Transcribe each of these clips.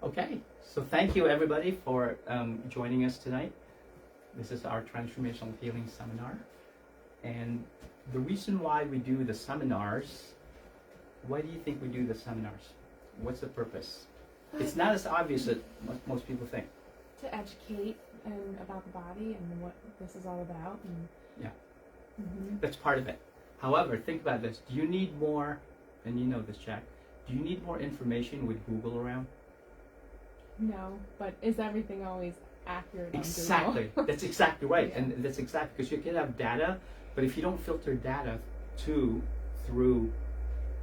Okay, so thank you everybody for joining us tonight. This is our Transformational Healing Seminar. And the reason why we do the seminars, why do you think we do the seminars? What's the purpose? It's not as obvious as most people think. To educate about the body and what this is all about. And yeah, mm-hmm. That's part of it. However, think about this. Do you need more, and you know this, Jack, do you need more information with Google around? No, but is everything always accurate on Exactly. Google? That's exactly right. Yeah. And that's exactly, because you can have data, but if you don't filter data through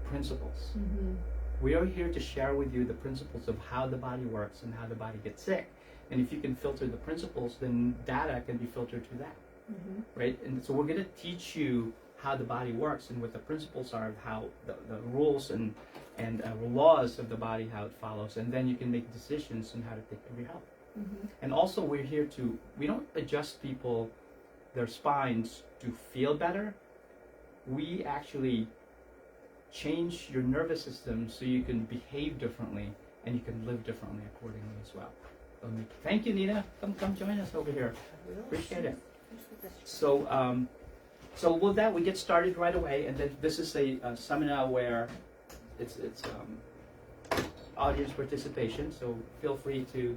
principles, mm-hmm. we are here to share with you the principles of how the body works and how the body gets sick. And if you can filter the principles, then data can be filtered through that, mm-hmm. right? And so we're going to teach you how the body works and what the principles are of how the rules and laws of the body, how it follows, and then you can make decisions on how to take care of your health. Mm-hmm. And also we're here we don't adjust people, their spines to feel better. We actually change your nervous system so you can behave differently and you can live differently accordingly as well. Thank you, Nina. Come join us over here. Appreciate it. So with that, we get started right away, and then this is a seminar where it's audience participation, so feel free to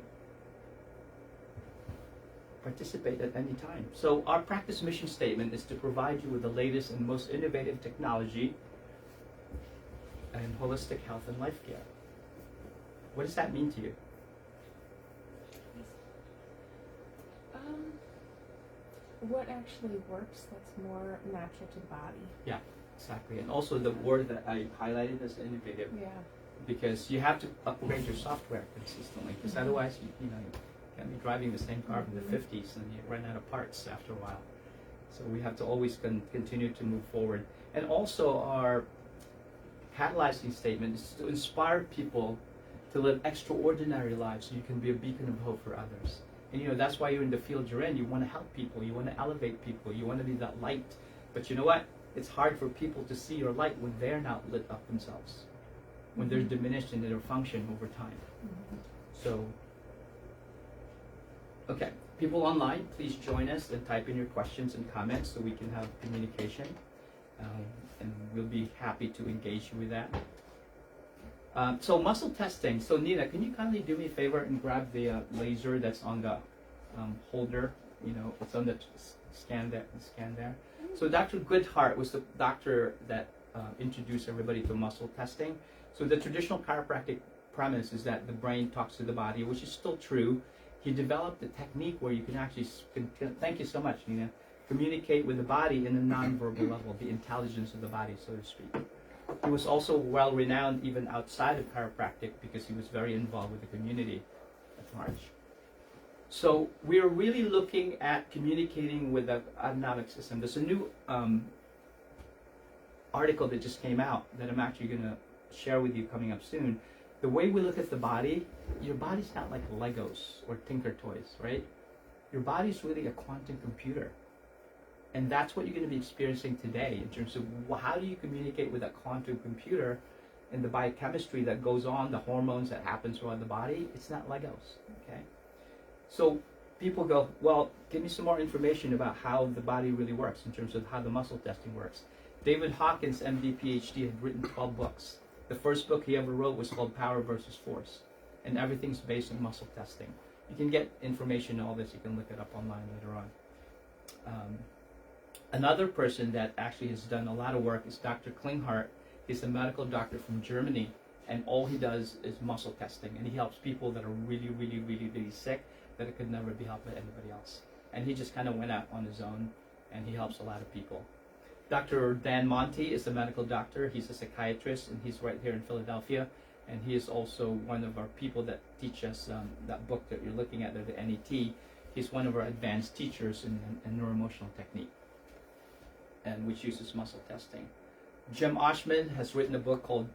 participate at any time. So our practice mission statement is to provide you with the latest and most innovative technology and holistic health and life care. What does that mean to you? What actually works that's more natural to the body. Yeah, exactly. And also the word that I highlighted is innovative. Yeah. Because you have to upgrade your software consistently, because mm-hmm. otherwise you can't be driving the same car mm-hmm. from the 50s and you run out of parts after a while. So we have to always continue to move forward. And also our catalyzing statement is to inspire people to live extraordinary lives so you can be a beacon of hope for others. And that's why you're in the field you're in. You want to help people, you want to elevate people, you want to be that light. But you know what? It's hard for people to see your light when they're not lit up themselves, when they're diminished in their function over time. Mm-hmm. So, okay, people online, please join us and type in your questions and comments so we can have communication. And we'll be happy to engage you with that. So muscle testing. So Nina, can you kindly do me a favor and grab the laser that's on the holder? It's on the scan there. So Dr. Goodhart was the doctor that introduced everybody to muscle testing. So the traditional chiropractic premise is that the brain talks to the body, which is still true. He developed a technique where you can actually, thank you so much, Nina, communicate with the body in a nonverbal level, the intelligence of the body, so to speak. He was also well renowned even outside of chiropractic because he was very involved with the community at large. So we're really looking at communicating with the autonomic system. There's a new article that just came out that I'm actually going to share with you coming up soon. The way we look at the body, your body's not like Legos or Tinker Toys, right? Your body's really a quantum computer. And that's what you're going to be experiencing today in terms of how do you communicate with a quantum computer and the biochemistry that goes on, the hormones that happen throughout the body. It's not Legos, okay? So people go, well, give me some more information about how the body really works in terms of how the muscle testing works. David Hawkins, MD, PhD, had written 12 books. The first book he ever wrote was called Power versus Force, and everything's based on muscle testing. You can get information on all this. You can look it up online later on. Another person that actually has done a lot of work is Dr. Klinghardt. He's a medical doctor from Germany, and all he does is muscle testing, and he helps people that are really, really, really, really sick that it could never be helped by anybody else. And he just kind of went out on his own, and he helps a lot of people. Dr. Dan Monti is a medical doctor. He's a psychiatrist, and he's right here in Philadelphia, and he is also one of our people that teach us that book that you're looking at there, the NET. He's one of our advanced teachers in neuroemotional technique, and which uses muscle testing. Jim Oshman has written a book called,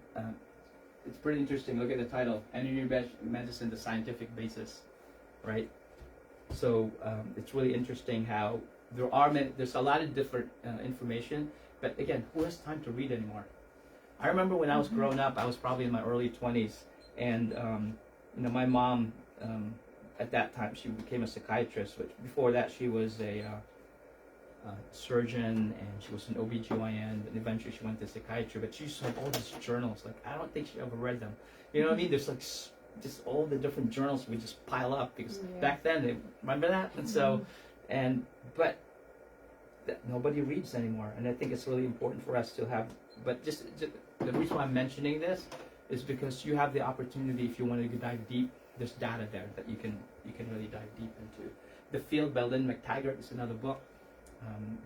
it's pretty interesting, look at the title, Energy Medicine, the Scientific Basis, right? So it's really interesting how there's a lot of different information, but again, who has time to read anymore? I remember when I was growing up, I was probably in my early 20s, and You know, my mom, at that time, she became a psychiatrist, but before that, she was a surgeon, and she was an OBGYN, and eventually she went to psychiatry. But she used to have all these journals. Like, I don't think she ever read them. You know what I mean? There's like just all the different journals we just pile up, because back then, remember that? And so, but nobody reads anymore, and I think it's really important for us to have. But just the reason why I'm mentioning this is because you have the opportunity, if you want to dive deep, there's data there that you can really dive deep into. The Field by Lynn McTaggart is another book.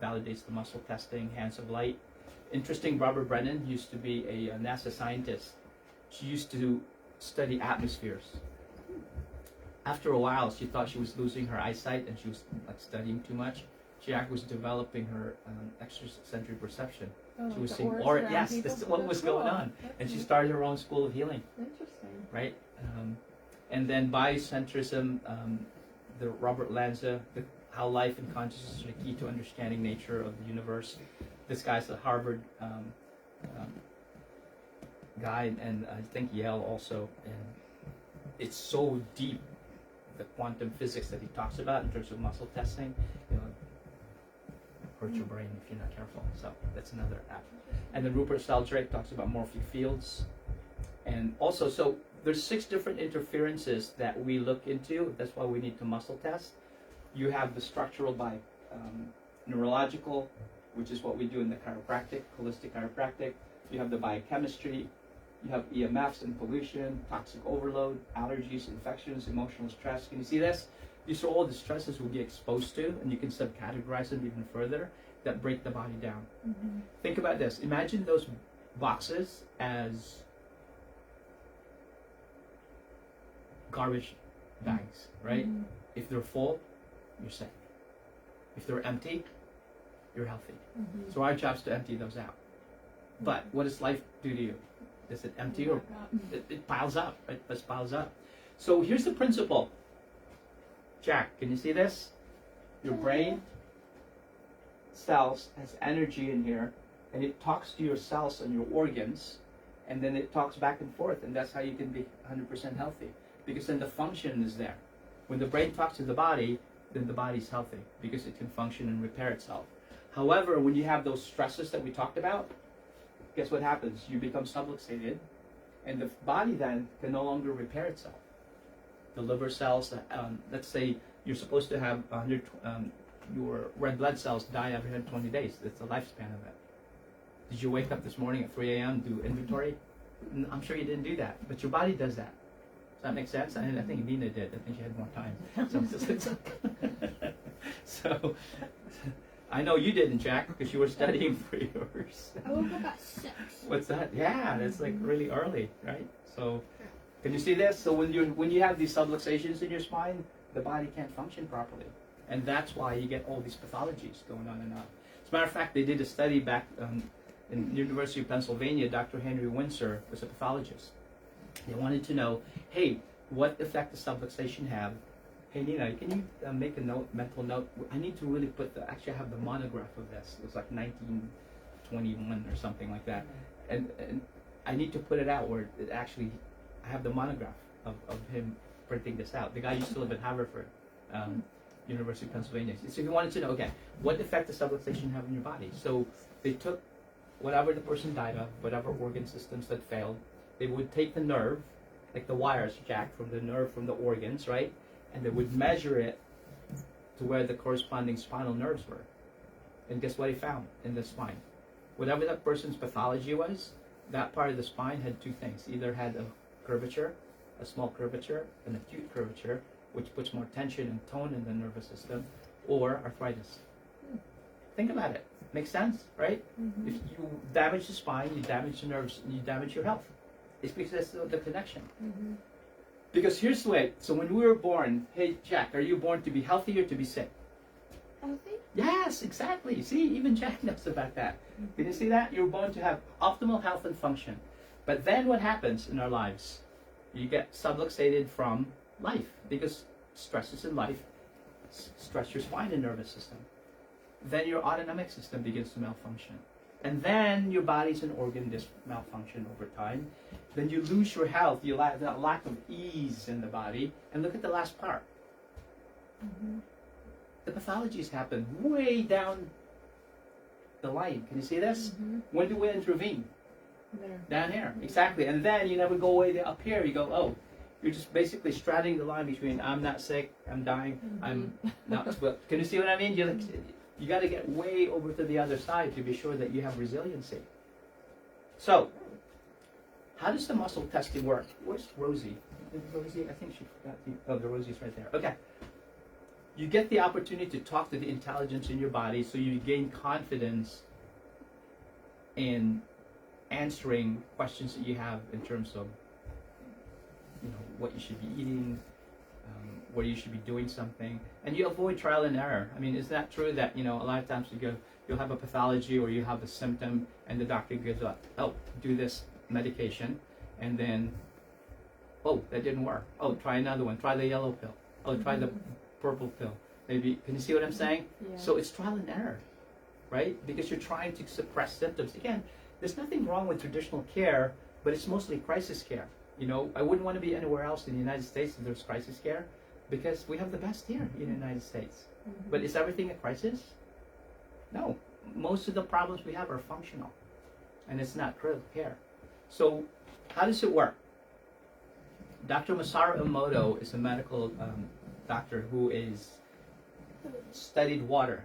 Validates the muscle testing. Hands of Light. Interesting. Barbara Brennan used to be a NASA scientist. She used to study atmospheres. After a while, she thought she was losing her eyesight, and she was like studying too much. She actually was developing her extrasensory perception. Oh, She was like seeing auras aura. around Yes, people? this is what That's was going cool. on, That's and she neat. started her own school of healing. Interesting. Right? And then biocentrism, the Robert Lanza, how life and consciousness are the key to understanding nature of the universe. This guy's a Harvard guy, and I think Yale also. And it's so deep, the quantum physics that he talks about in terms of muscle testing. You know, hurt your brain if you're not careful. So that's another app. And then Rupert Sheldrake talks about morphic fields. And also, so there's 6 different interferences that we look into. That's why we need to muscle test. You have the structural by neurological, which is what we do in the chiropractic, holistic chiropractic. You have the biochemistry. You have EMFs and pollution, toxic overload, allergies, infections, emotional stress. Can you see this? These are all the stresses we'll get exposed to, and you can subcategorize them even further that break the body down. Think about this. Imagine those boxes as garbage bags, right? If they're full, you're sick. If they're empty, you're healthy. So our job is to empty those out. But what does life do to you? Does it empty or it piles up? Right? It piles up. So here's the principle. Jack, can you see this? Your brain cells has energy in here, and it talks to your cells and your organs, and then it talks back and forth, and that's how you can be 100% healthy, because then the function is there. When the brain talks to the body, then the body's healthy because it can function and repair itself. However, when you have those stresses that we talked about, guess what happens? You become subluxated, and the body then can no longer repair itself. The liver cells, let's say you're supposed to have 100, your red blood cells die every 120 days. That's the lifespan of it. Did you wake up this morning at 3 a.m. do inventory? I'm sure you didn't do that, but your body does that. Does that make sense? I think Nina did. I think she had more time. So I know you didn't, Jack, because you were studying for yours. I woke up at 6. What's that? Yeah, that's like really early, right? So can you see this? So when you have these subluxations in your spine, the body can't function properly. And that's why you get all these pathologies going on and on. As a matter of fact, they did a study back in the University of Pennsylvania. Dr. Henry Windsor was a pathologist. They wanted to know, hey, what effect does subluxation have? Hey, Nina, can you make a note, mental note? I need to really actually I have the monograph of this. It was like 1921 or something like that. And I need to put it out where it actually, I have the monograph of him printing this out. The guy used to live in Haverford, University of Pennsylvania. So he wanted to know, okay, what effect does subluxation have on your body? So they took whatever the person died of, whatever organ systems that failed, they would take the nerve, like the wires, Jack, from the nerve from the organs, right? And they would measure it to where the corresponding spinal nerves were. And guess what he found in the spine? Whatever that person's pathology was, that part of the spine had 2 things. Either had a curvature, a small curvature, an acute curvature, which puts more tension and tone in the nervous system, or arthritis. Think about it. Makes sense, right? If you damage the spine, you damage the nerves, and you damage your health. It's because that's the connection. Because here's the way. So when we were born, hey, Jack, are you born to be healthy or to be sick? Healthy? Yes, exactly. See, even Jack knows about that. Can you see that? You're born to have optimal health and function. But then what happens in our lives? You get subluxated from life because stresses in life stress your spine and nervous system. Then your autonomic system begins to malfunction. And then your body's an organ malfunction over time. Then you lose your health, you that lack of ease in the body. And look at the last part. The pathologies happen way down the line. Can you see this? When do we intervene? There. Down here, exactly. And then you never go way up here. You go, oh, you're just basically straddling the line between I'm not sick, I'm dying, I'm not. Well, can you see what I mean? You got to get way over to the other side to be sure that you have resiliency. So, how does the muscle testing work? Where's Rosie? Rosie, I think she forgot. The Rosie's right there. Okay. You get the opportunity to talk to the intelligence in your body, so you gain confidence in answering questions that you have in terms of, what you should be eating, where you should be doing something, and you avoid trial and error. I mean, is that true that a lot of times you'll have a pathology or you have a symptom, and the doctor gives up, oh, do this medication, and then, oh, that didn't work. Oh, try another one. Try the yellow pill. Oh, try the purple pill. Maybe, can you see what I'm saying? Yeah. So it's trial and error, right? Because you're trying to suppress symptoms. Again, there's nothing wrong with traditional care, but it's mostly crisis care. I wouldn't want to be anywhere else in the United States if there's crisis care, because we have the best here in the United States. But is everything a crisis? No. Most of the problems we have are functional, and it's not critical care. So how does it work? Dr. Masaru Emoto is a medical doctor who is studied water.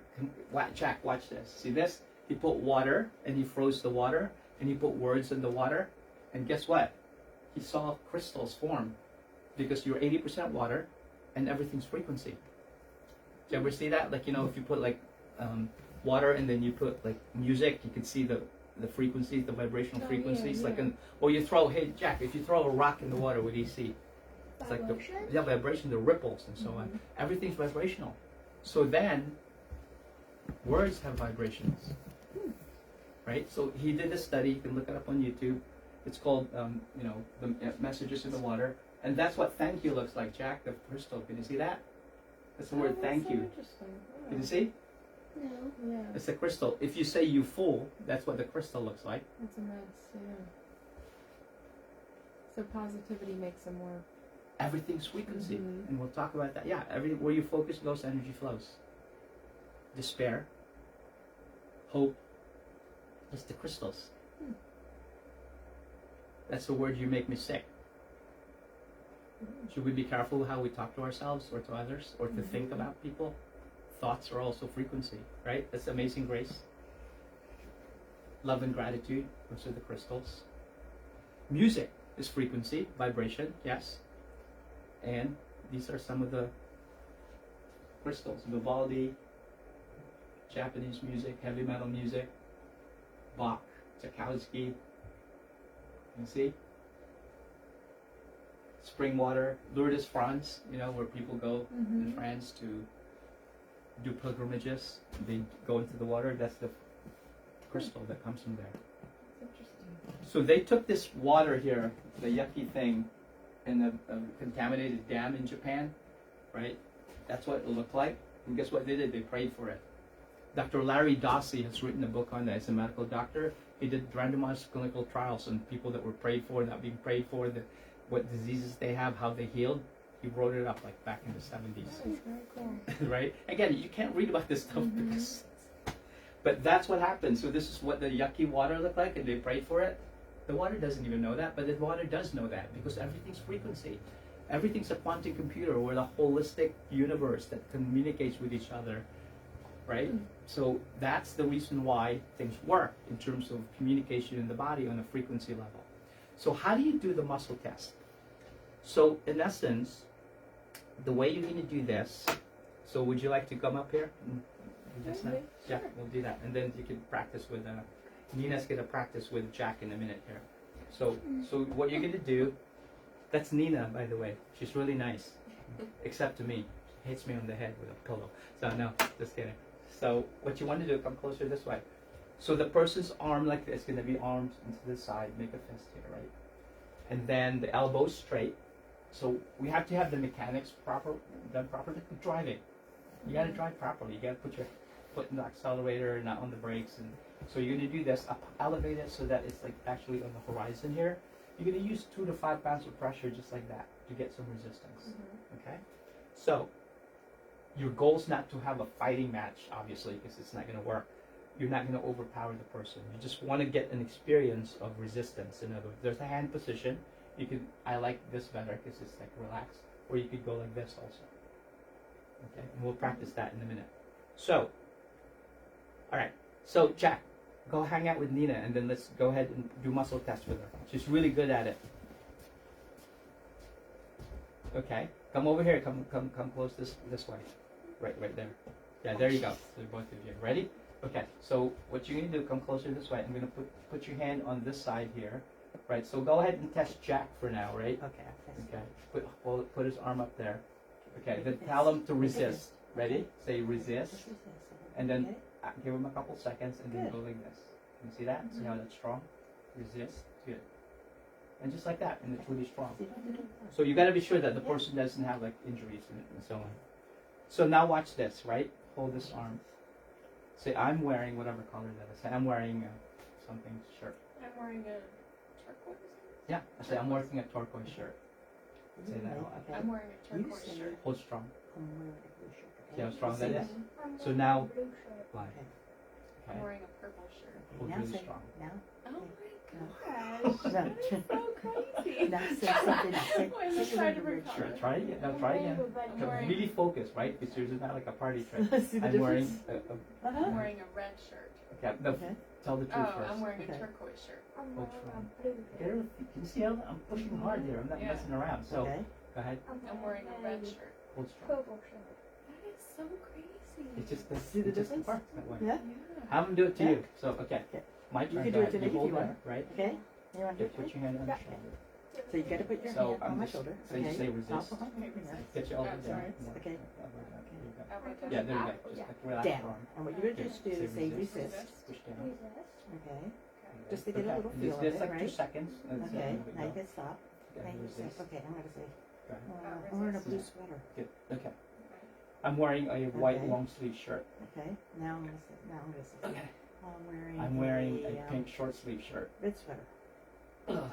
Jack, watch this. See this? He put water, and he froze the water, and he put words in the water, and guess what? He saw crystals form, because you're 80% water, and everything's frequency. Do you ever see that? Like, if you put water and then you put music, you can see the frequencies, the vibrational frequencies. Yeah. Or you throw, hey Jack, if you throw a rock in the water, what do you see? It's like vibration, the ripples and so on. Everything's vibrational. So then, words have vibrations, right? So he did a study. You can look it up on YouTube. It's called, the messages in the water, and that's what thank you looks like. Jack, the crystal. Can you see that? That's the word thank you. Interesting. Oh. Can you see? No. Yeah. It's a crystal. If you say you fool, that's what the crystal looks like. It's a mess. Yeah. So positivity makes a more. Everything's frequency, and we'll talk about that. Yeah, where you focus goes, energy flows. Despair, hope, it's the crystals. That's the word, you make me sick. Should we be careful how we talk to ourselves or to others or to think about people? Thoughts are also frequency, right? That's amazing grace. Love and gratitude, those are the crystals. Music is frequency, vibration, yes. And these are some of the crystals. Vivaldi, Japanese music, heavy metal music, Bach, Tchaikovsky. You see? Spring water, Lourdes, France, where people go in France to do pilgrimages. They go into the water. That's the crystal that comes from there. That's interesting. So they took this water here, the yucky thing, in the contaminated dam in Japan, right? That's what it looked like. And guess what they did? They prayed for it. Dr. Larry Dossey has written a book on that. He's a medical doctor. He did randomized clinical trials on people that were prayed for, not being prayed for, what diseases they have, how they healed. He wrote it up back in the 70s. That is very cool. Right? Again, you can't read about this stuff because... But that's what happened. So this is what the yucky water looked like, and they prayed for it. The water doesn't even know that, but the water does know that because everything's frequency. Everything's a quantum computer. We're the holistic universe that communicates with each other, right? So that's the reason why things work in terms of communication in the body on a frequency level. So how do you do the muscle test? So in essence, the way you're going to do this, so would you like to come up here? Just now? Yeah, we'll do that. And then you can practice with, Nina's going to practice with Jack in a minute here. So what you're going to do, that's Nina, by the way. She's really nice, except to me. She hits me on the head with a pillow. So no, just kidding. So what you want to do, come closer this way. So the person's arm like this, going to be arms into the side, make a fist here, right? And then the elbows straight. So we have to have the mechanics done properly. Driving. You got to drive properly. You got to put your foot in the accelerator, not on the brakes, and So you're gonna do this, elevate it so that it's like actually on the horizon here. You're gonna use 2 to 5 pounds of pressure just like that to get some resistance. Okay? So your goal is not to have a fighting match, obviously, because it's not gonna work. You're not gonna overpower the person. You just want to get an experience of resistance. In other words, there's a hand position. You could, I like this better because it's like relaxed, or you could go like this also. Okay, and we'll practice that in a minute. So, all right. So Jack, go hang out with Nina, and then let's go ahead and do muscle tests with her. She's really good at it. Okay, come over here. Come close this way. Right there. Yeah, there you go. So both of you ready? Okay. So what you're gonna do? Come closer this way. I'm gonna put your hand on this side here. Right. So go ahead and test Jack for now. Right. Okay. Okay. Put his arm up there. Okay. Then tell him to resist. Ready? Say resist. And then give him a couple seconds, and then go like this. Can you see that? See how that's strong? Resist. Good. And just like that, and it's really strong. So you got to be sure that the person doesn't have like injuries and so on. So now watch this, right? Hold this arm. Say, I'm wearing whatever color that is. Say, I'm wearing something shirt. I'm wearing a turquoise. Yeah. I say, I'm wearing a turquoise shirt. Say that a lot. I'm wearing a turquoise shirt. Hold strong. I'm wearing a blue shirt. See how strong that is? I'm So wearing now- a blue shirt. Line. I'm Okay. wearing a purple shirt. Hold Now really say, strong. now, Oh my No. gosh, No. that is so crazy. now say something. Wait, let's try to recover. Sure. Try again. Now try again. I'm wearing- Really focus, right? Because yours is not like a party trick. See the I'm wearing difference? I'm wearing a red shirt. okay. No, Okay. tell the truth Oh, first. I'm wearing a Okay. turquoise shirt. I'm Hold wearing strong. a blue Get shirt. her- Can you see how I'm pushing hard here? I'm not Yeah. messing around. So Okay. go ahead. I'm wearing a red shirt. Hold strong. Purple shirt. That is so crazy. It's just the, See the it's just the difference? parts that way. Yeah. Yeah. Have them do it to Yeah. you. So okay. Okay. My You turn. can Go do it ahead. to me You if hold you there, want. right? Okay. You want to Okay, do put it? your hand on your Yeah. shoulder. So you got to put your So hand I'm on my just- shoulder. so you okay. say resist. Up, Okay, Get your elbow Oh, down. sorry. More. Okay. Elbow down. There you go. How about Yeah, that? there you go. Just Yeah. like relax down. your arm. And what you're going to just do Say is say resist. resist. Push down. Resist. Okay. Okay. Just to get a little And feel of it's it, like 2 right? seconds. And then Okay. there we Now you go. can stop. Okay, Now you say, resist. okay, I'm going to say, Go ahead. I'm wearing a resist. blue sweater. Good. Okay. I'm wearing a white Okay. long sleeve shirt. Okay. Now I'm going to say, Okay. I'm wearing a pink short sleeve shirt. red sweater.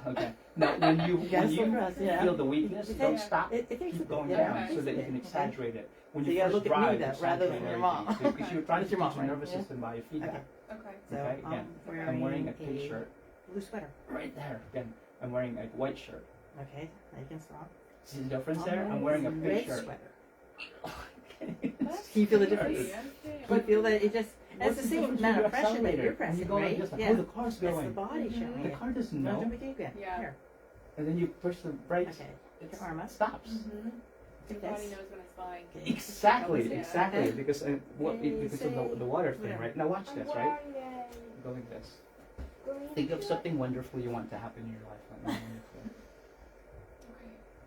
Okay. Now, when you You gotta look across, yeah. feel the weakness, It don't takes- stop. It takes Keep a going bit, down Okay. so that you can Okay. exaggerate it. When So you you gotta first look at me drive, though, rather than exaggerate your mom. everything. Because you're trying to It's your teach mom, your right? nervous Yeah. system by your feedback. Okay. Okay. So Okay, again. I'm wearing a pink shirt. blue sweater. Right there. Again, I'm wearing a white shirt. Okay. Now you can stop. See the difference there? I'm wearing a pink red shirt. sweater. Okay. That's Can you feel the crazy. difference? Okay. Do you feel that it just, What's it's the same difference amount with of your pressure that accelerator? you're When you pressing, go like right? this, like, Yeah. oh, the car's It's the going. body Mhm. showing The it. car doesn't Don't know. do it again. Yeah. Here. And then you push the brakes. Okay. It Your arm up. stops. Mm-hmm. Your Like body this. knows when it's flying. Exactly, Yeah. exactly. Okay. Because because of the water thing, whatever. right? Now watch I'm this, right? wearing Go like this. a green Think of shirt. something wonderful you want to happen in your life. Like, Okay.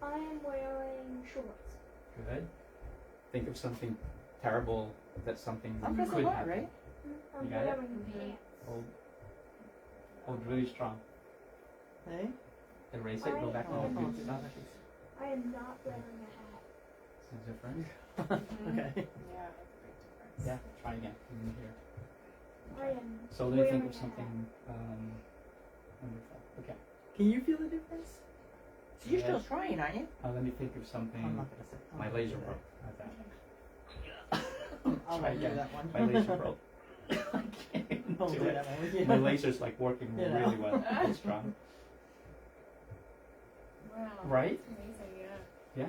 I am wearing shorts. Good. Think of something terrible that something I'm pressing could hard, happen. right? I'm You got it? wearing Mhm. pants. Hold really strong. Okay. Erase it. Go back to the good stuff. I am not wearing a hat. This is different. Mhm. Okay. Yeah, that's a big difference. Yeah. Try again. In here. I am So let me wearing think a of something wonderful. Okay. Can you feel the difference? So you're Yeah. still trying, aren't you? Let me think of something. I'm not gonna say. I'm My not gonna laser do broke. How's that? that. I'll Try let you do again. that one. My laser broke. I can't I'll do do it. that one with you. My laser's like working You know. really well. It's strong. Wow. Right? That's amazing, Yeah.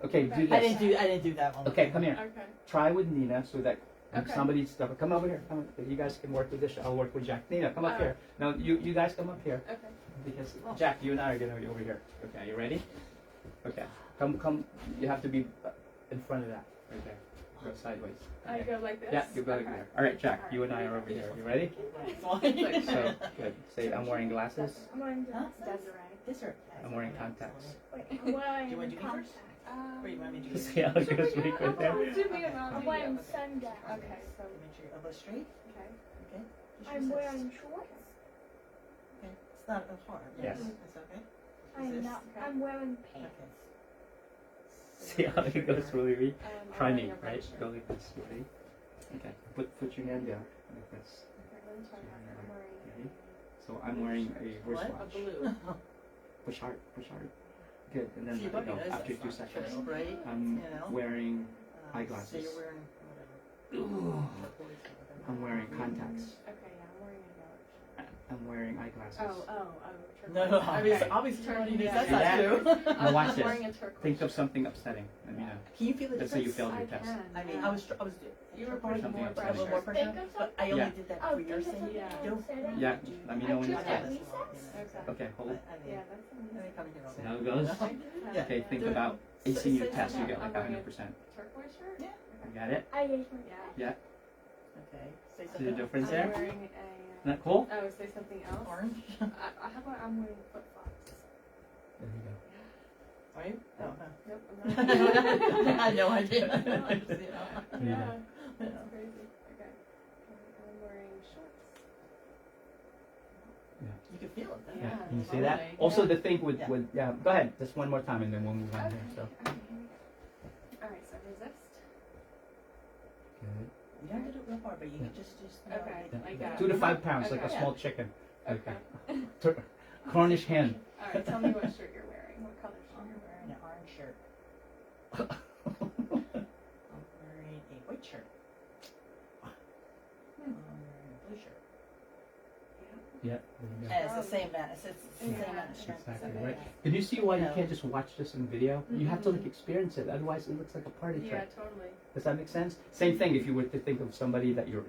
Okay, do I this. didn't do that one. Okay, come yeah. here. Okay. Try with Nina so that when Okay. somebody's stuff. Come over here. Come. You guys can work with this. I'll work with Jack. Nina, come up Alright. here. No, you guys come up here Okay. because Oh. Jack, you and I are gonna be over here. Okay, you ready? Okay. Come. You have to be in front of that right there. Go sideways. I Okay. go like this? Yeah, you go like Okay. there. All right, Jack. You and I are over here. You ready? So good. Say, I'm wearing glasses. I'm wearing Huh? glasses. This or I'm wearing contacts. Wait, I'm wearing Do you want to do me contacts. first? Or you want me to do it? See how it goes really quick there? I'm wearing sunglasses. Okay, so, Make sure your elbow's straight. okay. Okay. Just I'm resist. wearing shorts. Okay. It's not as hard. Yes. It's okay. I'm Resist. not. I'm wearing pants. Okay. See how it goes really weak? I'm Try wearing me, a red right? shirt. Go like this. You ready? Okay. Put your hand down like this. Okay, I'm wearing Ready? So I'm wearing a What? a wristwatch. blue. Push hard, push hard. Good, and then See, your let it body go knows after that's 2 not seconds. true, right? I'm You know? wearing So eyeglasses. you're wearing whatever. Ooh. turquoise or whatever. I'm wearing contacts. Okay, yeah, I'm wearing a yellow shirt. I'm wearing eyeglasses. Oh. No, turquoise. obviously Turkey, that's yeah. not true. Now watch I'm this. wearing a turquoise. Think of something upsetting. Let me know. Can you feel the Let's say you difference? failed your test. I mean, I was You were probably putting more a little more pressure. pressure, but I only Yeah. did that Oh, for think your of sake. something Yeah. else. Don't Say that. Yeah, let me know when I you're took done. that recess. Okay. Okay, hold. Yeah, that's amazing. See how it goes? Yeah. Okay, think Do it. about acing your Say test. You something. get like I'm wearing 100%. Turquoise shirt? Yeah. You got it? I used my Yeah. Okay. Say See the something else. difference I'm there? wearing Isn't that cool? oh, say something else. Orange. How about I'm wearing flip flops? There you go. Are you? Oh, no. Nope, I'm not. I had no idea. No, I just, you know. Yeah, Yeah. that's crazy. Okay. I'm wearing shorts. You can feel it. though. Yeah, Yeah, can you see that? totally. Also, Yeah. the thing with, Yeah. go ahead, just one more time and then we'll move on Okay. here. So, Okay, here we go. Alright, so resist. good. You don't have to do it real hard, but you can just Okay, like that. 2 to 5 pounds, like a Okay. small chicken. Okay. Cornish hen. Alright, tell me what shirt you're wearing. What color shirt I'm you're wearing wearing. an orange shirt. I'm wearing a white shirt. I'm wearing a blue shirt. Yeah, there you go. And it's the same man. It's the same Yeah. amount of strength. Exactly Okay. right. Can you see why you Yeah. can't just watch this in video? You have to like Mhm. experience it, otherwise it looks like a party Yeah, trick. totally. Does that make sense? Same thing if you were to think of somebody that you're,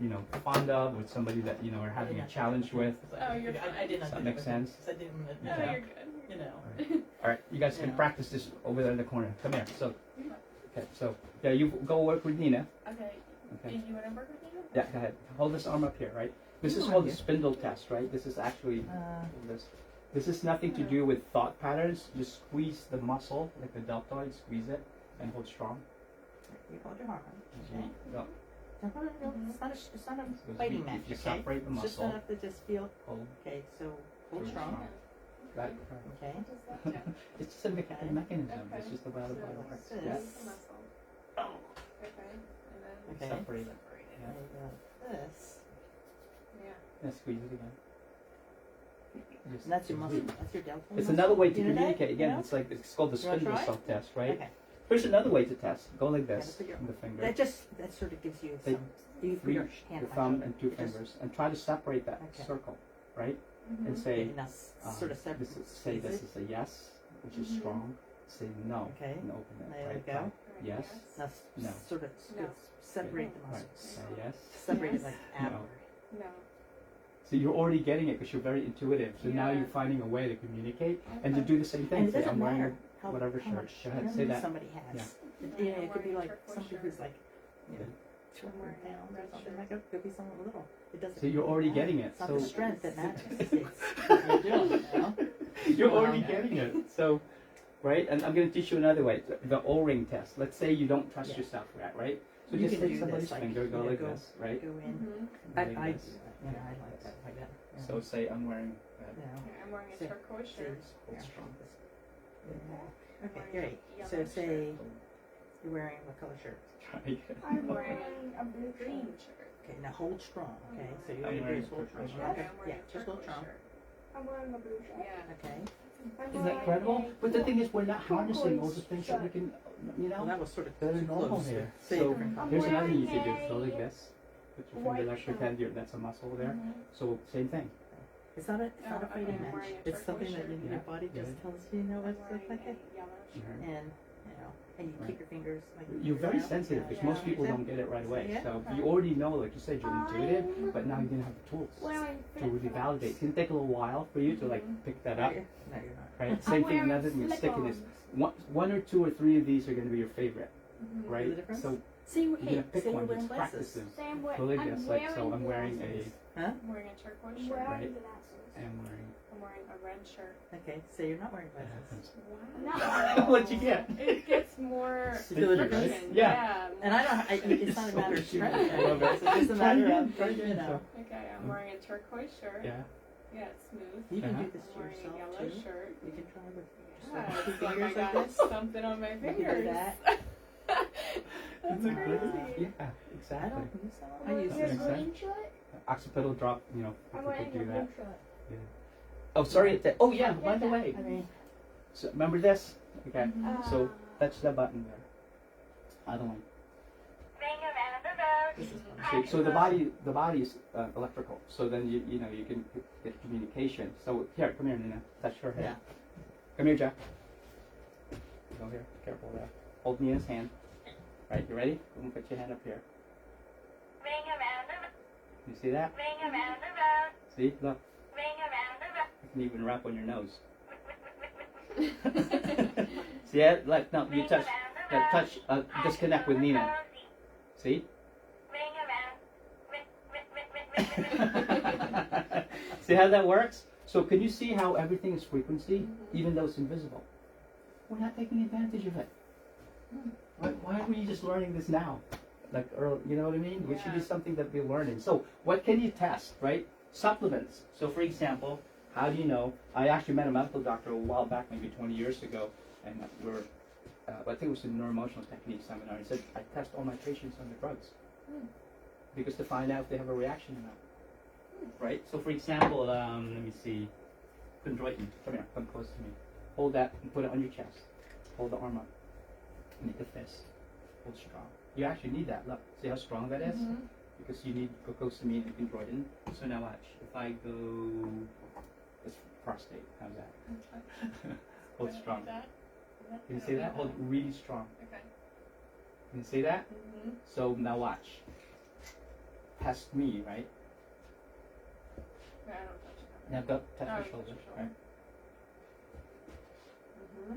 fond of, or somebody that are having a challenge with. Oh, you're I didn't. Does that make sense? I didn't. No, Yeah. you're good. You know. All right, you guys can Yeah. practice this over there in the corner. Come here. So, okay, so yeah, you go work with Nina. Okay. Okay. Did you want to work with me? Yeah, go ahead. Hold this arm up here, right? This You is are called the here. spindle test, right? This is actually this. This is nothing to do with thought patterns. Just squeeze the muscle, like the deltoid, squeeze it, and hold strong. You hold your arm. Okay. Go. Don't hold it, no, it's not a So fighting if match, you okay? separate the It's just muscle, enough to just feel. hold. Okay, so hold Hold strong. strong. Got it? Okay. What does that do? It's just a mechanism. Okay. It's just the way the body So, works. this. Yeah. squeeze the muscle. Okay. And then Okay. Separate it. separate it. Yeah. There you go. This. Yeah. And squeeze it again. Just And that's your squeeze muscle. it. That's your delta. It's muscle. another way to You know that? communicate. Again, You know? it's like it's called the You wanna spindle try? self test, right? Okay. Here's another way to test. Go like Yeah, this put your- with the finger. That sort of gives you Take some. You put Three, your your hand on thumb your and 2 shoulder. It just- fingers, and try to separate that Okay. circle, right? Mhm. And say, Okay, now sort of separate. this is, say this is a yes, which is Mhm. strong. Say no, Okay. and open it. There we right? go. Right. Right, Yes. Now No. sort of No. separate the Right. muscles. Say yes. Separate it Yes. like No. apple. No. So you're already getting it because you're very intuitive. So now Yeah. you're finding a way to communicate and to Okay. do the same And thing. it Say, doesn't I'm wearing matter how, whatever how shirt. much Go ahead, strength say that. somebody has. Yeah. Yeah, it could be I'm wearing like a somebody turquoise who's shirt. like, you know, I'm 200 wearing a pounds or red something shirt. like that. It could be someone little. It doesn't. So you're already matter. getting it. It's not So the strength that matters. It's what you're doing. You know? you're already getting it. So, right? And I'm going to teach you another way. The O-ring test. Let's say you don't trust Yeah. yourself yet, right? So You just can take do somebody's this, like, finger, go you know, like go- this, right? Go in. Mm-hmm. I Like do that. this. Yeah, I like that. Like that. Yeah. So say I'm wearing You know, Okay, I'm wearing a So- turquoise shirt. hold yeah, strong. Yeah. I'm Okay, wearing great. a So yellow say shirt. you're wearing what color shirt? Try again. I'm I'm wearing wearing a blue green shirt. shirt. Okay, now hold strong. Okay, so you're I'm gonna do wearing is hold strong. turquoise Okay, Okay, I'm wearing yeah, a just hold turquoise strong. shirt. I'm wearing a blue shirt. Yeah. Okay. I'm Isn't that wearing incredible? a But the thing is, we're not harnessing all the turquoise things that we shirt. can, Well, that was sort of that are too normal close. here. Say So different color. here's another thing you wearing can do. Go like a this. Put your white finger left your shirt. hand here. That's a muscle there. Mhm. So same thing. It's not a No, fighting I'm match. wearing a It's something that turquoise your shirt. body Yeah. just tells you, you know, I'm what's wearing like a it. yellow shirt. Mhm. And you Right. keep your fingers like You're very around, sensitive you because know, most people like don't get it right away. Yeah. So Okay. you already know, like you said, you're intuitive, but now you're gonna have the tools Wearing to really flip-flops. validate. It's gonna take a little while for you to like Mhm. pick that that. up, No, you're not. right? I'm Same thing. wearing Another thing, sticking is slip-ons. one or two or three of these are gonna be your favorite, Mhm. right? the difference? So See, you're hey, gonna pick say you're one. wearing Just glasses. practice them. Same way. Go like I'm this, like so. I'm wearing glasses. a. Huh? I'm wearing a turquoise I'm shirt. wearing Right. glasses. I'm wearing. I'm wearing a red shirt. Okay, so you're not wearing That glasses. happens. Not What'd you get? It gets more You feel the Different, difference? friction. Yeah. And I don't. It's not a So matter of cute. strength. I love it. It's just a Try matter again, of try again, you know. Okay, I'm wearing a turquoise shirt. Yeah. Yeah, it's smooth. You can Uh-huh. do this I'm to wearing a yourself yellow too. shirt. You can try with just Yeah, like two it's like I fingers like got this. something on my You can do fingers. that. That's Isn't it crazy. great? Yeah, I exactly. don't use that. I'm I use wearing Makes a sense. green shirt. Occipital drop, you know, I'm if you wearing could a do blue that. shirt. Yeah. Oh, sorry. Oh, yeah. By the Yeah. way, so remember this? Okay. Mhm. So touch the button there. Other one. See, so the body is electrical. So then you know you can get communication. So here, come here, Nina. Touch her head. Yeah. Come here, Jack. Go here. Careful there. Hold Nina's hand. Right. You ready? Go and put your hand up here. You see that? See? Look. I can even rap on your nose. See it? Like no, you touch. Touch. Disconnect with Nina. See? See how that works? So can you see how everything is frequency, even though it's invisible? We're not taking advantage of it. Why are we just learning this now? Like, you know what I mean? It should be something that we're learning. So what can you test, right? Supplements. So for example, how do you know? I actually met a medical doctor a while back, maybe 20 years ago, and I think it was a neuroemotional technique seminar. He said, I test all my patients on the drugs. Because to find out if they have a reaction or not. Right? So for example, let me see. Chondroitin. Come here, come close to me. Hold that and put it on your chest. Hold the arm up. Make a fist. Hold strong. You actually need that. Look, see how strong that is? Because you need to go close to me and chondroitin. So now watch. If I go, it's prostate. How's that? Hold strong. Can you see that? Hold really strong. Okay. Can you see that? So now watch. Test me, right? I don't touch it. Now go touch Oh, your touch shoulder, your shoulder. right?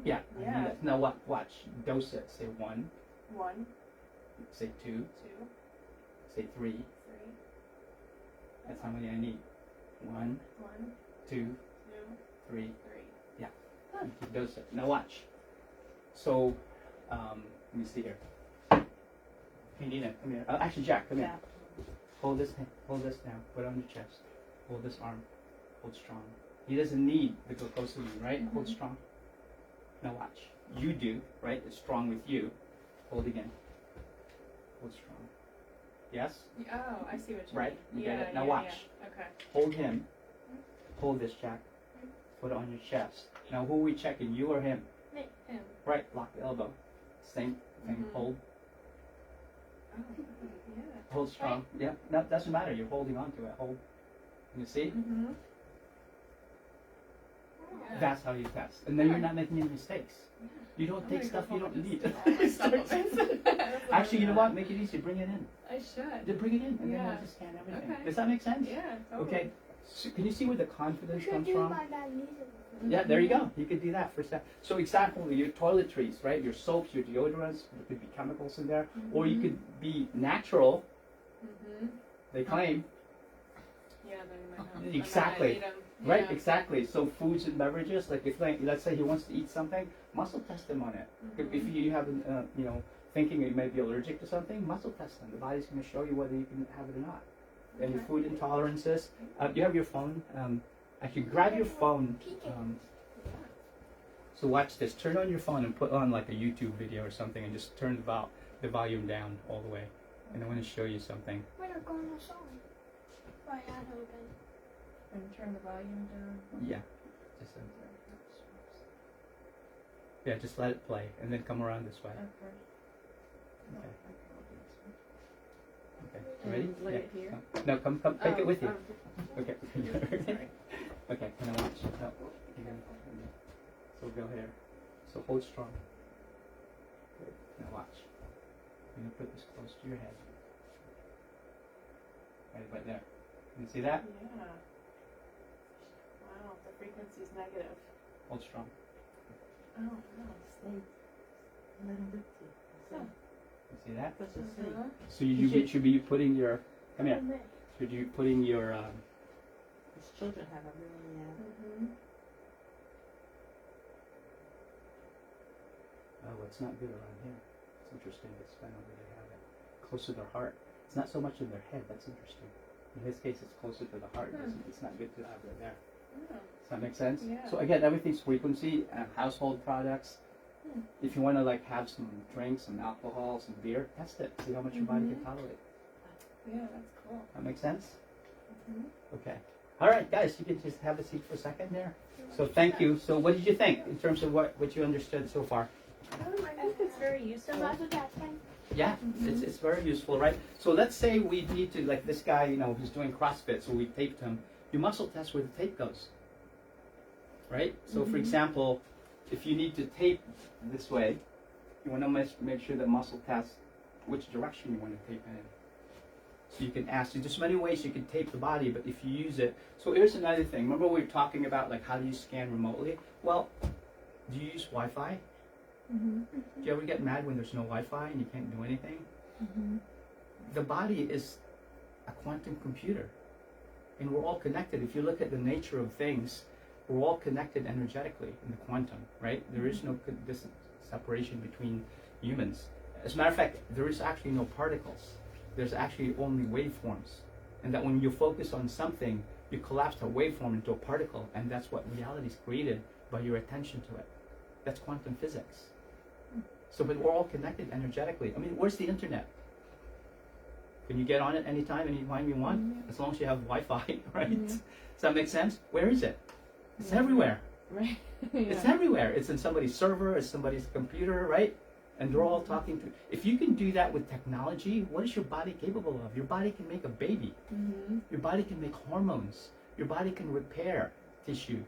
Yeah. Yeah. Now watch. Dose it. Say 1. 1, Say 2. 2, Say 3. 3. That's how many I need. 1, 1, 2, 2, 3. 3. Yeah. You keep dose it. Now watch. So, let me see here. Hey Nina, come here. Actually, Jack, come here. Hold this now. Put it on your chest. Hold this arm. Hold strong. He doesn't need to go close to you, right? Hold strong. Now watch. You do, right? It's strong with you. Hold again. Hold strong. Yes? Oh, I see what you Right? mean. You get it? Now Yeah. watch. Okay. Hold him. Hold this, Jack. Put it on your chest. Now who are we checking? You or him? Him. Right. Lock the elbow. Same thing. Hold. Oh, yeah. Hold strong. Yeah. No, doesn't matter. You're holding on to it. Hold. You see? Yeah. That's how you test. And then you're not making any mistakes. You don't I'm take gonna stuff go you home don't and need. just do all my supplements. That's what Actually, you know I'm what? Make it easy. Bring it in. I should. Just bring it in, and then Yeah. we'll just scan everything. Okay. Does that make sense? Yeah, totally. Okay. So can you see where the We confidence should comes do from? my magnesium. Yeah, there you go. You could do that for a sec. So example, your toiletries, right? Your soaps, your deodorants, there could be chemicals in there. Or you could be natural, they claim. Yeah, then you might have. Exactly. I might eat 'em. Right, Yeah. exactly. So foods and beverages, like if let's say he wants to eat something, muscle test him on it. If you have, thinking you may be allergic to something, muscle test him. The body's going to show you whether you can have it or not. And your food intolerances. You have your phone. Actually, grab your phone. So watch this. Turn on your phone and put on like a YouTube video or something, and just turn the volume down all the way. And I want to show you something. We're not going to song. Right, I know then. And turn the volume down. Yeah. Just just let it play, and then come around this way. Okay. Okay. Okay. You ready? Lay Yeah. it here? No, come, take it with you. Oh, Okay. sorry. Okay, can I watch? No. You're gonna- So go here. So hold strong. Good. Now watch. I'm gonna put this close to your head. Right there. Can you see that? Yeah. Wow, the frequency's negative. Hold strong. Oh, wow. Let him lift you. So, You see that? let's just see. So you should be putting your. Come here. And then- Should you putting your? These children have a really, Oh, it's not good around here. It's interesting. It's kind of where they have it close to their heart. It's not so much in their head. That's interesting. In this case, it's closer to the heart. It's not good to have it there. Does that make sense? Yeah. So again, everything's frequency. Household products. If you want to like have some drinks, some alcohol, some beer, test it. See how much your body can tolerate. Yeah, that's cool. That makes sense? Okay. All right, guys, you can just have a seat for a second there. So thank you. So what did you think in terms of what you understood so far? I think It's very the useful. muscle testing. Yeah, it's very useful, right? So let's say we need to, like this guy, who's doing CrossFit, so we taped him. You muscle test where the tape goes, right? So for example, if you need to tape this way, you want to make sure that muscle test which direction you want to tape in. So you can ask, there's many ways you can tape the body, but if you use it, so here's another thing. Remember we were talking about like how do you scan remotely? Well, do you use Wi-Fi? Do you ever get mad when there's no Wi-Fi and you can't do anything? The body is a quantum computer, and we're all connected. If you look at the nature of things, we're all connected energetically in the quantum, right? There is no separation between humans. As a matter of fact, there is actually no particles. There's actually only waveforms, and that when you focus on something, you collapse a waveform into a particle, and that's what reality is created by your attention to it. That's quantum physics. So, but we're all connected energetically. I mean, where's the internet? Can you get on it anytime you want? As long as you have Wi-Fi, right? Does that make sense? Where is it? It's everywhere. Right. It's everywhere. It's in somebody's server, it's somebody's computer, right? And they're all talking to. If you can do that with technology, what is your body capable of? Your body can make a baby. Your body can make hormones. Your body can repair tissue.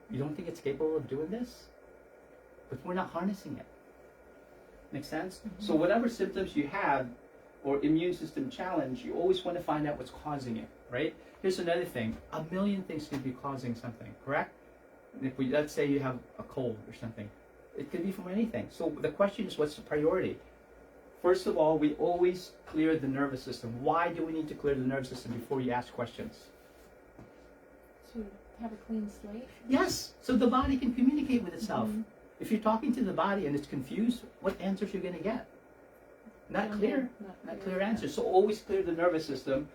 You don't think it's capable of doing this? But we're not harnessing it. Make sense? So whatever symptoms you have or immune system challenge, you always want to find out what's causing it, right? Here's another thing. A million things could be causing something, correct? If let's say you have a cold or something, it could be from anything. So the question is, what's the priority? First of all, we always clear the nervous system. Why do we need to clear the nervous system before you ask questions? To have a clean slate. Yes, so the body can communicate with itself. If you're talking to the body and it's confused, what answers are you going to get? Not clear answers. So always clear the nervous system.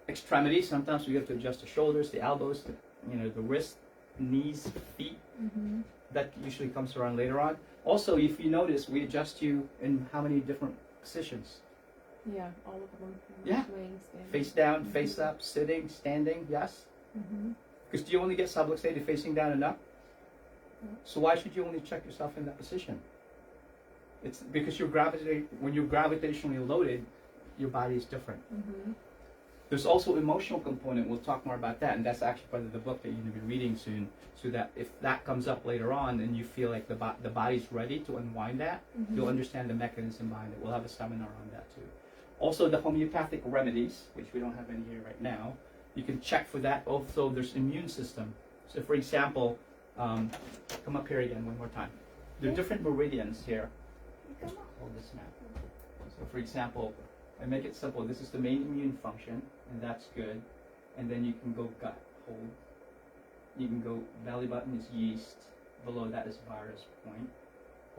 Extremities, sometimes we have to adjust the shoulders, the elbows, the wrist, knees, feet. That usually comes around later on. Also, if you notice, we adjust you in how many different positions? Yeah, all of them. Yeah. Laying, standing. Face down, face up, sitting, standing, yes? Because do you only get subluxated facing down and up? So why should you only check yourself in that position? It's because when you're gravitationally loaded, your body is different. There's also emotional component. We'll talk more about that, and that's actually part of the book that you're going to be reading soon. So that if that comes up later on, and you feel like the body's ready to unwind that, you'll understand the mechanism behind it. We'll have a seminar on that too. Also, the homeopathic remedies, which we don't have any here right now, you can check for that. Also, there's immune system. So, for example, come up here again one more time. There are different meridians here. Hold this map. So, for example, I make it simple. This is the main immune function, and that's good. And then you can go gut, hold. You can go belly button is yeast. Below that is virus point.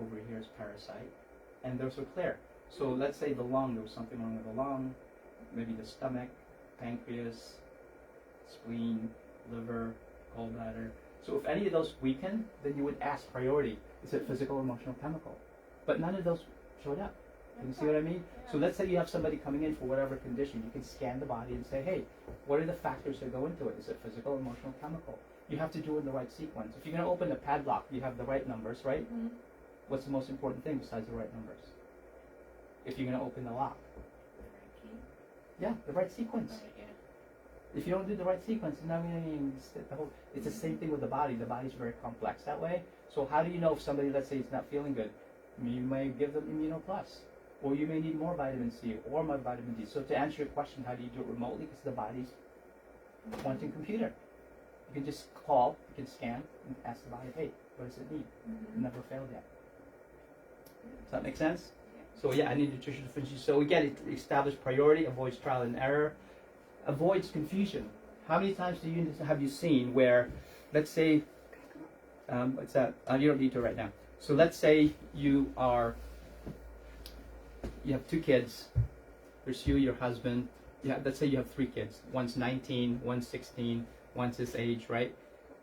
Over here is parasite. And those are clear. So let's say the lung, there was something wrong with the lung, maybe the stomach, pancreas, spleen, liver, gallbladder. So if any of those weaken, then you would ask priority. Is it physical, emotional, chemical? But none of those showed up. You see what I mean? So let's say you have somebody coming in for whatever condition. You can scan the body and say, hey, what are the factors that go into it? Is it physical, emotional, chemical? You have to do it in the right sequence. If you're going to open a padlock, you have the right numbers, right? What's the most important thing besides the right numbers? If you're going to open the lock. Yeah, the right sequence. If you don't do the right sequence, it's not going to it's the same thing with the body. The body's very complex that way. So how do you know if somebody, let's say, is not feeling good? You may give them Immunoplus. Or you may need more vitamin C or more vitamin D. So to answer your question, how do you do it remotely? Because the body's a quantum computer. You can just call, you can scan, and ask the body, hey, what does it need? It never failed yet. Does that make sense? So yeah, I need nutrition deficiency. So again, it establishes priority, avoids trial and error, avoids confusion. How many times have you seen where, let's say, what's that? You don't need to right now. So let's say you have two kids. There's you, your husband. Yeah, let's say you have three kids. One's 19, one's 16, one's this age, right?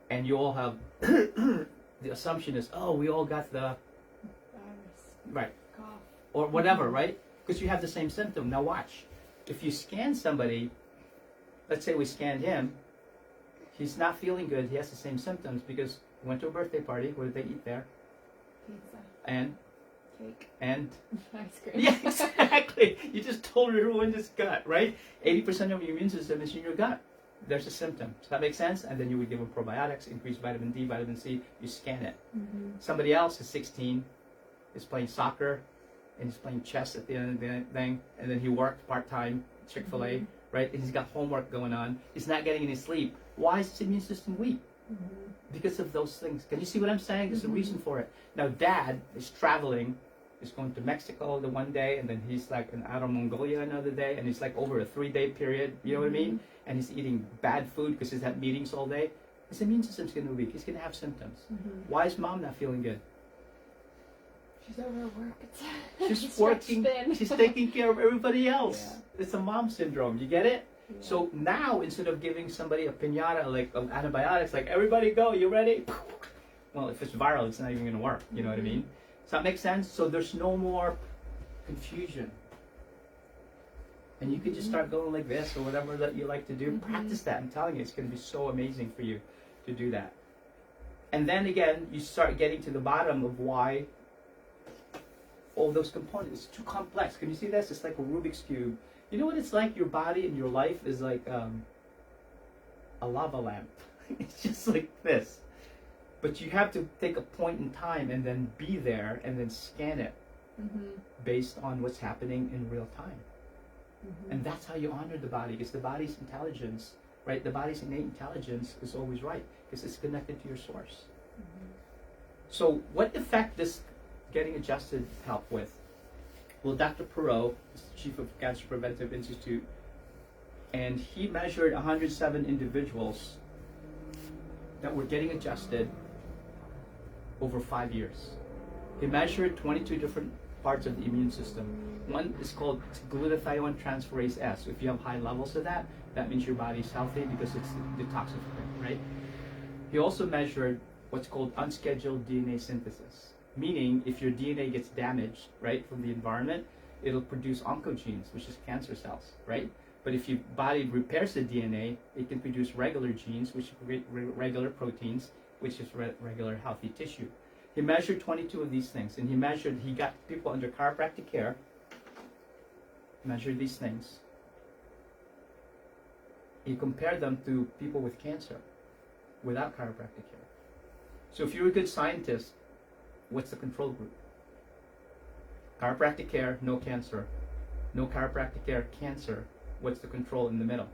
And you all have, the assumption is, oh, we all got the Virus. right, Cough. or whatever, right? Because you have the same symptom. Now watch. If you scan somebody let's say we scanned him, he's not feeling good, he has the same symptoms because he went to a birthday party, what did they eat there? Pizza. And Cake. and Ice cream. yeah, exactly. You just totally ruined his gut, right? 80% of your immune system is in your gut. There's a symptom. Does that make sense? And then you would give him probiotics, increase vitamin D, vitamin C. You scan it. Mm-hmm. Somebody else is 16, is playing soccer, and he's playing chess at the end of the thing, and then he worked part-time, Chick-fil-A, Mhm. right? And he's got homework going on. He's not getting any sleep. Why is his immune system weak? Mm-hmm. Because of those things. Can you see what I'm saying? There's a Mhm. reason for it. Now, Dad is traveling. He's going to Mexico the one day, and then he's like in Outer Mongolia another day, and he's like over a 3-day period. You know what I mean? And he's eating bad food because he's had meetings all day. His immune system's going to be weak. He's going to have symptoms. Mm-hmm. Why is Mom not feeling good? She's overworked. She's working. She's taking care of everybody else. Yeah. It's a mom syndrome. You get it? Yeah. So now, instead of giving somebody a piñata like of antibiotics, like everybody go, you ready? Well, if it's viral, it's not even going to work. You know what I mean? Does that make sense? So there's no more confusion. And you can just start going like this or whatever that you like to do. Practice that. I'm telling you, it's going to be so amazing for you to do that. And then again, you start getting to the bottom of why all those components. It's too complex. Can you see this? It's like a Rubik's Cube. You know what it's like? Your body and your life is like a lava lamp. It's just like this. But you have to take a point in time and then be there and then scan it based on what's happening in real time. And that's how you honor the body, because the body's intelligence, right? The body's innate intelligence is always right because it's connected to your source. So what effect does getting adjusted help with? Well, Dr. Perot is the chief of Cancer Preventive Institute, and he measured 107 individuals that were getting adjusted over 5 years. He measured 22 different parts of the immune system. One is called glutathione transferase S. If you have high levels of that, that means your body's healthy because it's detoxified, right? He also measured what's called unscheduled DNA synthesis, meaning if your DNA gets damaged, right, from the environment, it'll produce oncogenes, which is cancer cells, right? But if your body repairs the DNA, it can produce regular genes, which are regular proteins, which is regular healthy tissue. He measured 22 of these things, and he got people under chiropractic care, measured these things. He compared them to people with cancer without chiropractic care. So if you're a good scientist, what's the control group? Chiropractic care, no cancer. No chiropractic care, cancer. What's the control in the middle?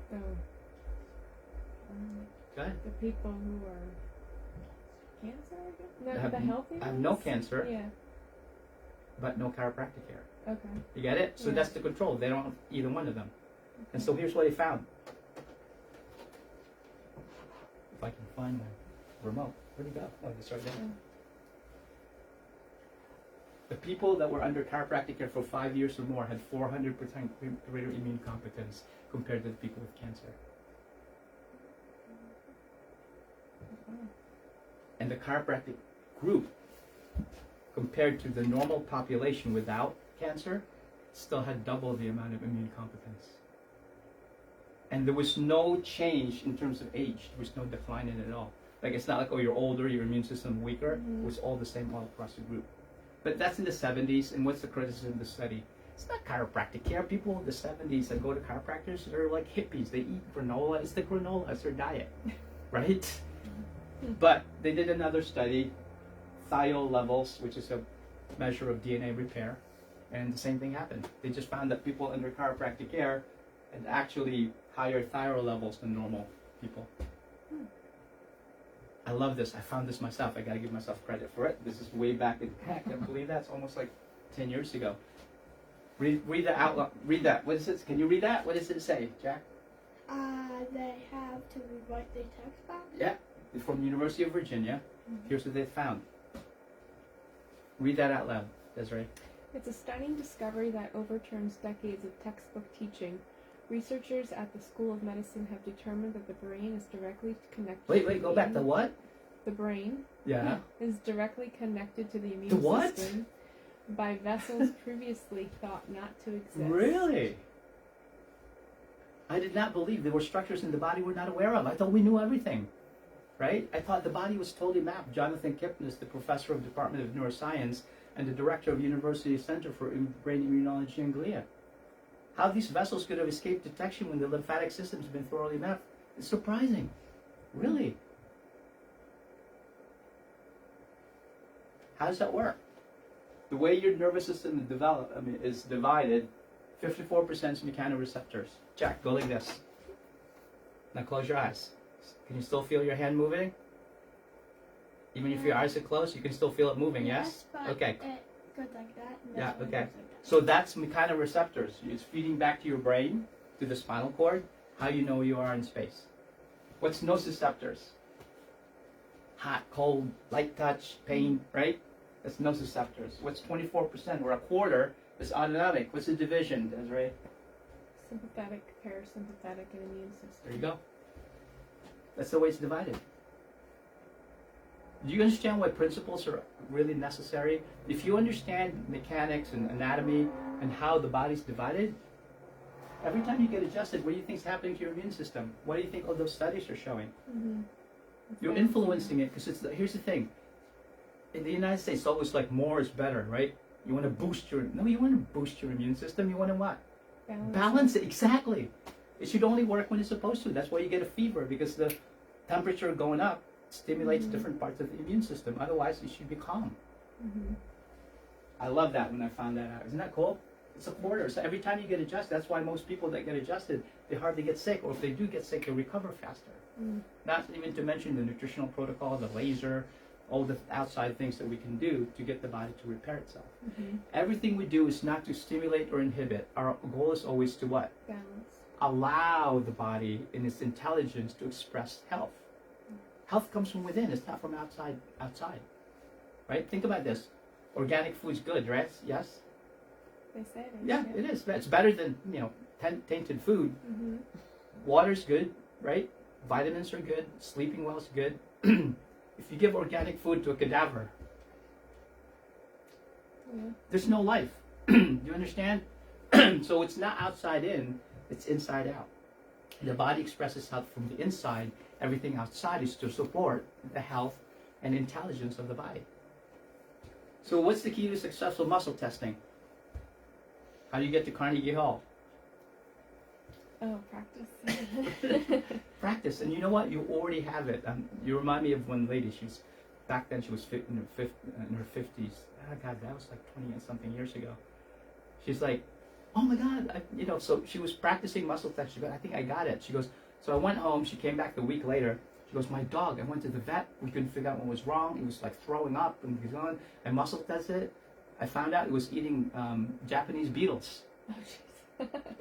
So, Go ahead. the people who are cancer, I guess? Have- The healthy have no ones? cancer. Yeah. But no chiropractic care. Okay. You get it? So Yeah. that's the control. They don't have either one of them. And so here's what he found. If I can find the remote. Where'd it go? Oh, it's right there. Yeah. The people that were under chiropractic care for 5 years or more had 400% greater immune competence compared to the people with cancer. And the chiropractic group, compared to the normal population without cancer, still had double the amount of immune competence. And there was no change in terms of age. There was no decline in it at all. Like, it's not like, oh, you're older, your immune system weaker. It was all the same all across the group. But that's in the 70s, and what's the criticism of the study? It's not chiropractic care. People in the 70s that go to chiropractors, they're like hippies. They eat granola. It's the granola. It's their diet, right? But they did another study, thiol levels, which is a measure of DNA repair, and the same thing happened. They just found that people under chiropractic care had actually higher thiol levels than normal people. I love this. I found this myself. I gotta give myself credit for it. This is way back in, I can't believe that. It's almost like 10 years ago. Read that out loud. Read that. What is it? Can you read that? What does it say, Jack? They have to rewrite their text back. Yeah. It's from the University of Virginia. Here's what they found. Read that out loud, Desiree. It's a stunning discovery that overturns decades of textbook teaching. Researchers at the School of Medicine have determined that the brain is directly connected Wait, go back. The what? The brain Yeah. is directly connected to the immune The what? system by vessels previously thought not to exist. Really? I did not believe there were structures in the body we're not aware of. I thought we knew everything, right? I thought the body was totally mapped. Jonathan Kipnis, the professor of Department of Neuroscience and the director of University Center for Brain Immunology and Glia. How these vessels could have escaped detection when the lymphatic system has been thoroughly mapped is surprising. Really. How does that work? The way your nervous system is divided, 54% is mechanoreceptors. Check, go like this. Now close your eyes. Can you still feel your hand moving? Even if your eyes are closed, you can still feel it moving, yes? But Okay. it goes like that. And Yeah, this one okay. goes like that. So that's mechanoreceptors. It's feeding back to your brain, to the spinal cord, how you know you are in space. What's nociceptors? Hot, cold, light touch, pain, right? That's nociceptors. What's 24% or a quarter is autonomic? What's the division, Desiree? Sympathetic, parasympathetic, and immune system. There you go. That's the way it's divided. Do you understand why principles are really necessary? If you understand mechanics and anatomy and how the body's divided, every time you get adjusted, what do you think is happening to your immune system? What do you think all those studies are showing? Mm-hmm. You're influencing it because here's the thing. In the United States, it's always like more is better, right? You want to boost your immune system. You want to what? Balance it, exactly. It should only work when it's supposed to. That's why you get a fever, because the temperature going up stimulates different parts of the immune system. Otherwise, it should be calm. Mm-hmm. I love that when I found that out. Isn't that cool? It's a quarter. So every time you get adjusted, that's why most people that get adjusted, they hardly get sick. Or if they do get sick, they recover faster. Mm. Not even to mention the nutritional protocol, the laser, all the outside things that we can do to get the body to repair itself. Mm-hmm. Everything we do is not to stimulate or inhibit. Our goal is always to what? Balance. Allow the body in its intelligence to express health. Health comes from within. It's not from outside. Right? Think about this. Organic food's good, right? Yes? They say it is. Yeah, it is. It's better than, tainted food. Mm-hmm. Water's good, right? Vitamins are good. Sleeping well is good. If you give organic food to a cadaver, Yeah. there's no life. Do you understand? So it's not outside in, it's inside out. The body expresses health from the inside. Everything outside is to support the health and intelligence of the body. So what's the key to successful muscle testing? How do you get to Carnegie Hall? Oh, practice. Practice. And you know what? You already have it. You remind me of one lady. Back then she was in her 50s. Oh God, that was like 20 and something years ago. She's like, oh my God, so she was practicing muscle testing. She goes, I think I got it. She goes, so I went home. She came back the week later. She goes, my dog, I went to the vet. We couldn't figure out what was wrong. It was like throwing up and he's on. I muscle tested it. I found out it was eating Japanese beetles. Oh, jeez.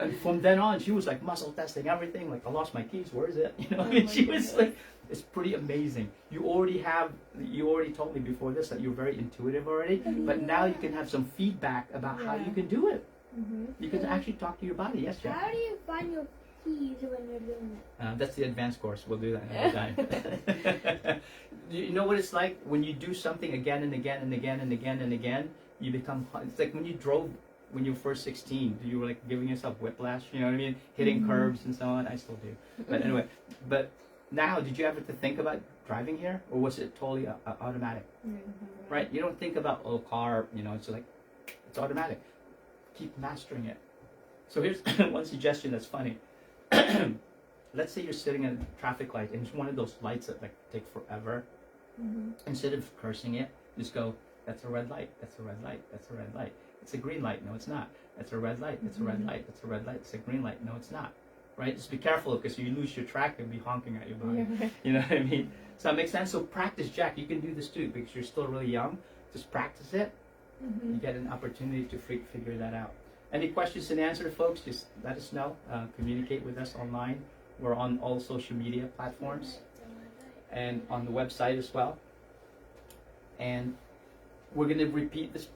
And from then on, she was like muscle testing everything. Like, I lost my keys. Where is it? Oh She my was goodness. like, it's pretty amazing. You already told me before this that you're very intuitive already. But now you can have some feedback about how you can do it. Mm-hmm. You can actually talk to your body. Yes, Jack. How do you find your keys when you're doing it? That's the advanced course. We'll do that another time. You know what it's like when you do something again and again and again and again and again. You become. It's like when you drove when you were first 16. You were like giving yourself whiplash. You know what I mean? Hitting curbs and so on. I still do. But anyway. But now, did you ever to think about driving here, or was it totally automatic? Right? You don't think about car. It's like it's automatic. Keep mastering it. So here's one suggestion that's funny. Let's say you're sitting at a traffic light and it's one of those lights that like take forever. Mm-hmm. Instead of cursing it, just go, that's a red light, that's a red light, that's a red light. It's a green light, no it's not. That's a red light, that's a red light, that's a red light, it's a green light, no it's not. Right? Just be careful because you lose your track and be honking at your body. Yeah, right. You know what I mean? So that makes sense. So practice, Jack. You can do this too because you're still really young. Just practice it. Mm-hmm. You get an opportunity to figure that out. Any questions and answers, folks? Just let us know. Communicate with us online. We're on all social media platforms and on the website as well. And we're going to repeat this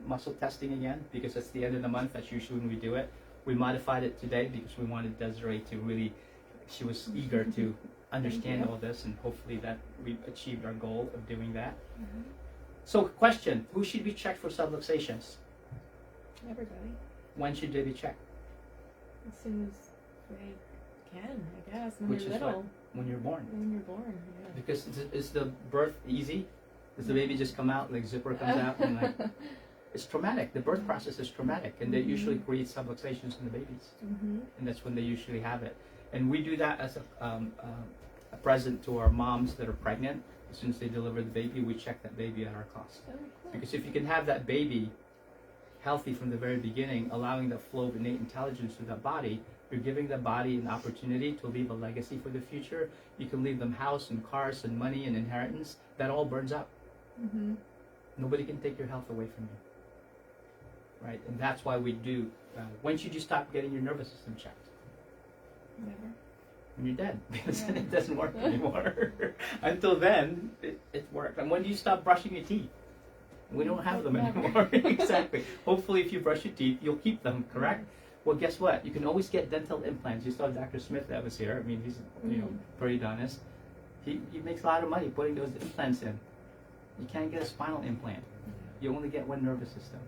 muscle testing again because it's the end of the month. That's usually when we do it. We modified it today because we wanted Desiree to really, she was eager to understand all this, and hopefully that we've achieved our goal of doing that. Mm-hmm. So question, who should be checked for subluxations? Everybody. When should they be checked? As soon as they can, I guess, when Which you're is little. what? When you're born. When you're born, yeah. Because is the birth easy? Does the baby just come out, like zipper comes out, and like it's traumatic. The birth process is traumatic, and they usually create subluxations in the babies, and that's when they usually have it. And we do that as a present to our moms that are pregnant. As soon as they deliver the baby, we check that baby at our cost. Oh, cool. Because if you can have that baby healthy from the very beginning, allowing the flow of innate intelligence to that body, you're giving the body an opportunity to leave a legacy for the future. You can leave them house and cars and money and inheritance. That all burns up. Nobody can take your health away from you. Right? And that's why we do. When should you stop getting your nervous system checked? Never. When you're dead, because Yeah. it doesn't work anymore. Until then, it worked. And when do you stop brushing your teeth? We don't have them Never. anymore. Exactly. Hopefully, if you brush your teeth, you'll keep them, correct? Well, guess what? You can always get dental implants. You saw Dr. Smith that was here. I mean, he's periodontist. He makes a lot of money putting those implants in. You can't get a spinal implant. You only get one nervous system.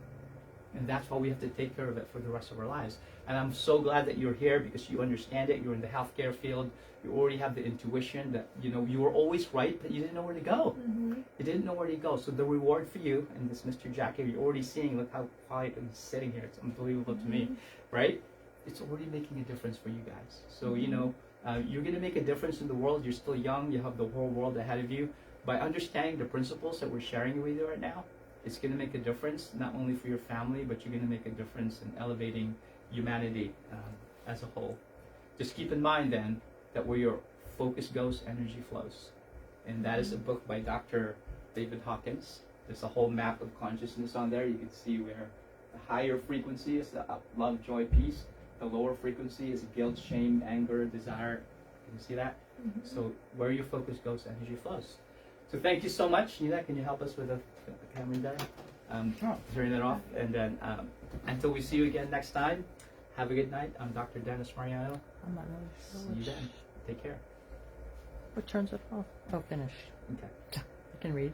And that's why we have to take care of it for the rest of our lives. And I'm so glad that you're here because you understand it. You're in the healthcare field. You already have the intuition that, you were always right, but you didn't know where to go. You didn't know where to go. So the reward for you and this Mr. Jack here, you're already seeing, look how quiet he's sitting here. It's unbelievable to me, right? It's already making a difference for you guys. So, you're going to make a difference in the world. You're still young. You have the whole world ahead of you. By understanding the principles that we're sharing with you right now, it's going to make a difference, not only for your family, but you're going to make a difference in elevating humanity as a whole. Just keep in mind then that where your focus goes, energy flows. And that is a book by Dr. David Hawkins. There's a whole map of consciousness on there. You can see where the higher frequency is the love, joy, peace. The lower frequency is guilt, shame, anger, desire. Can you see that? So where your focus goes, energy flows. So thank you so much. Nina, can you help us with the camera there? Turning it off. And then until we see you again next time, have a good night. I'm Dr. Dennis Mariano. I'm not really See you then. Take care. What turns it off? Oh, finish. Okay. I can read.